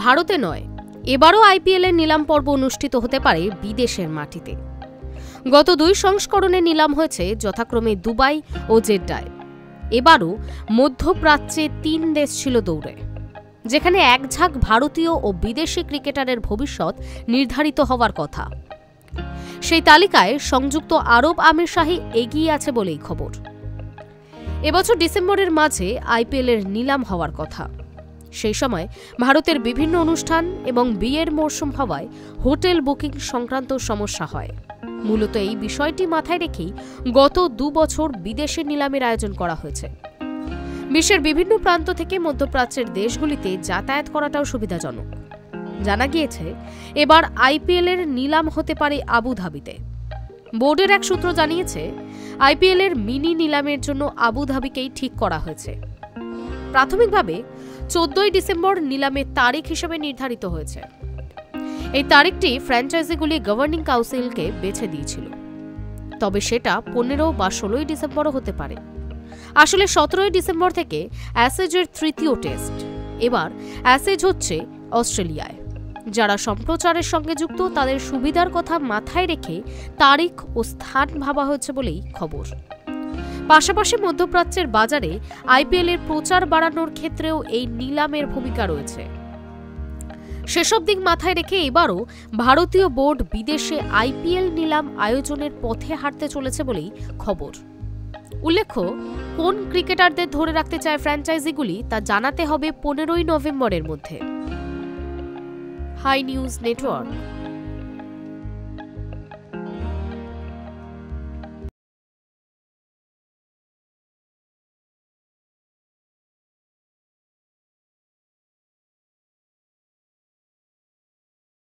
ভারতে নয়, এবারও আইপিএল এর নিলাম পর্ব অনুষ্ঠিত হতে পারে বিদেশের মাটিতে। গত 2 সংস্করণে নিলাম হয়েছে যথাক্রমে দুবাই ও জেদ্দায়। এবারও মধ্যপ্রাচ্যে 3 দেশ ছিল দৌড়ে, যেখানে এক ঝাঁক ভারতীয় ও বিদেশি ক্রিকেটারের ভবিষ্যৎ নির্ধারিত হওয়ার কথা। সেই তালিকায় সংযুক্ত আরব আমিরশাহী এগিয়ে আছে বলেই খবর। এবছর ডিসেম্বরের মাঝে আইপিএল এর নিলাম হওয়ার কথা। সেই সময় ভারতের বিভিন্ন অনুষ্ঠান এবং বিয়ের মরশুম হওয়ায় হোটেল বুকিং সংক্রান্ত সমস্যা হয়। মূলত এই বিষয়টি মাথায় রেখেই গত 2 বছর বিদেশের নিলামের আয়োজন করা হয়েছে। বিশ্বের বিভিন্ন প্রান্ত থেকে মধ্যপ্রাচ্যের দেশগুলিতে যাতায়াত করাটাও সুবিধাজনক। জানা গিয়েছে এবার আইপিএল এর নিলাম হতে পারে আবুধাবিতে। বোর্ডের এক সূত্র জানিয়েছে আইপিএল এর মিনি নিলামের জন্য আবুধাবিকেই ঠিক করা হয়েছে। প্রাথমিকভাবে 14ই ডিসেম্বর নিলামের তারিখ হিসেবে নির্ধারিত হয়েছে। এই তারিখটি ফ্র্যাঞ্চাইজিগুলি গভর্নিং কাউন্সিলকে বেছে দিয়েছিল, তবে সেটা 15 বা 16ই ডিসেম্বরও হতে পারে। আসলে 17ই ডিসেম্বর থেকে অ্যাশেজের 3য় টেস্ট। এবার অ্যাশেজ হচ্ছে অস্ট্রেলিয়ায়। যারা সম্প্রচারের সঙ্গে যুক্ত তাদের সুবিধার কথা মাথায় রেখে তারিখ ও স্থান ভাবা হয়েছে বলেই খবর। পাশাপাশি মধ্যপ্রাচ্যের বাজারে আইপিএল এর প্রচার বাড়ানোর ক্ষেত্রেও এই নিলামের ভূমিকা রয়েছে। সেসব দিক মাথায় রেখে এবারও ভারতীয় বোর্ড বিদেশে আইপিএল নিলাম আয়োজনের পথে হাঁটতে চলেছে বলেই খবর। উল্লেখ্য, কোন ক্রিকেটারদের ধরে রাখতে চায় ফ্র্যাঞ্চাইজিগুলি তা জানাতে হবে 15ই নভেম্বরের মধ্যে। Hi news network.